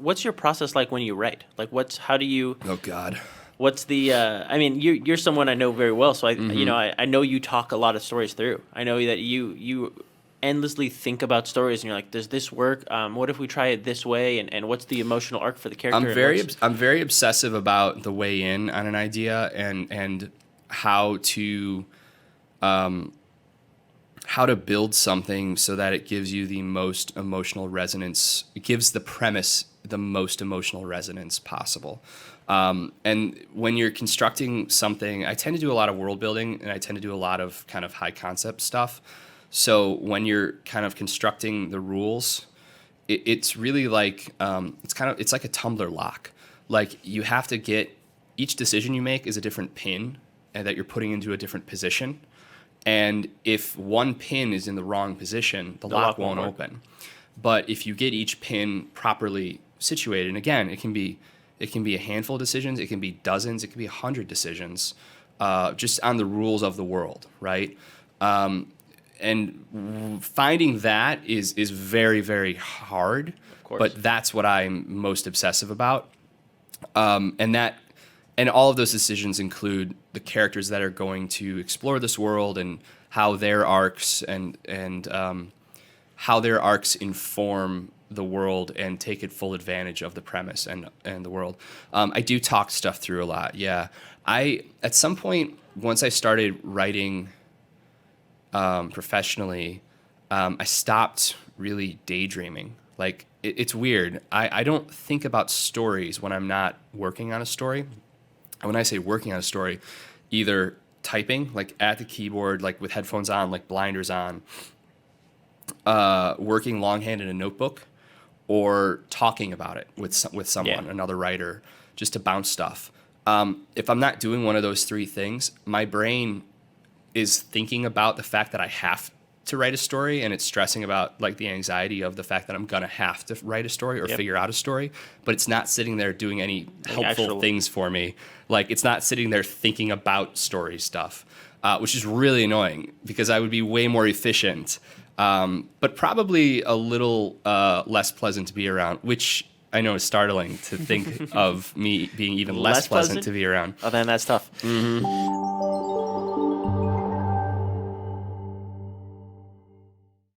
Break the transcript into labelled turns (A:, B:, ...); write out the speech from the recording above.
A: what's your process like when you write? Like, how do you?
B: Oh God.
A: What's the? I mean, you're someone I know very well, so
B: Mm-hmm.
A: I know you talk a lot of stories through. I know that you endlessly think about stories, and you're like, does this work? What if we try it this way? And what's the emotional arc for the character?
B: I'm very obsessive about the way in on an idea and how to build something so that it gives you the most emotional resonance. It gives the premise the most emotional resonance possible. And when you're constructing something, I tend to do a lot of world building and I tend to do a lot of kind of high concept stuff. So when you're kind of constructing the rules, it's really like it's like a tumbler lock. Like you have to get each decision you make is a different pin and that you're putting into a different position. And if one pin is in the wrong position, the lock won't open. But if you get each pin properly situated, and again, it can be a handful of decisions, it can be dozens, it can be 100 decisions, just on the rules of the world, right? And finding that is very, very hard.
A: Of course.
B: But that's what I'm most obsessive about. And all of those decisions include the characters that are going to explore this world and how their arcs and how their arcs inform the world and take it full advantage of the premise and the world. I do talk stuff through a lot. Yeah, at some point once I started writing professionally, I stopped really daydreaming. Like it's weird. I don't think about stories when I'm not working on a story. And when I say working on a story, either typing, like at the keyboard, like with headphones on, like blinders on, working longhand in a notebook, or talking about it with someone, another writer, just to bounce stuff. If I'm not doing one of those three things, my brain is thinking about the fact that I have to write a story, and it's stressing about like the anxiety of the fact that I'm gonna have to write a story or figure out a story, but it's not sitting there doing any helpful things for me. Like it's not sitting there thinking about story stuff, which is really annoying because I would be way more efficient, but probably a little less pleasant to be around, which I know is startling to think of me being even less pleasant to be around.
A: Oh, then that's tough.
B: Mm-hmm.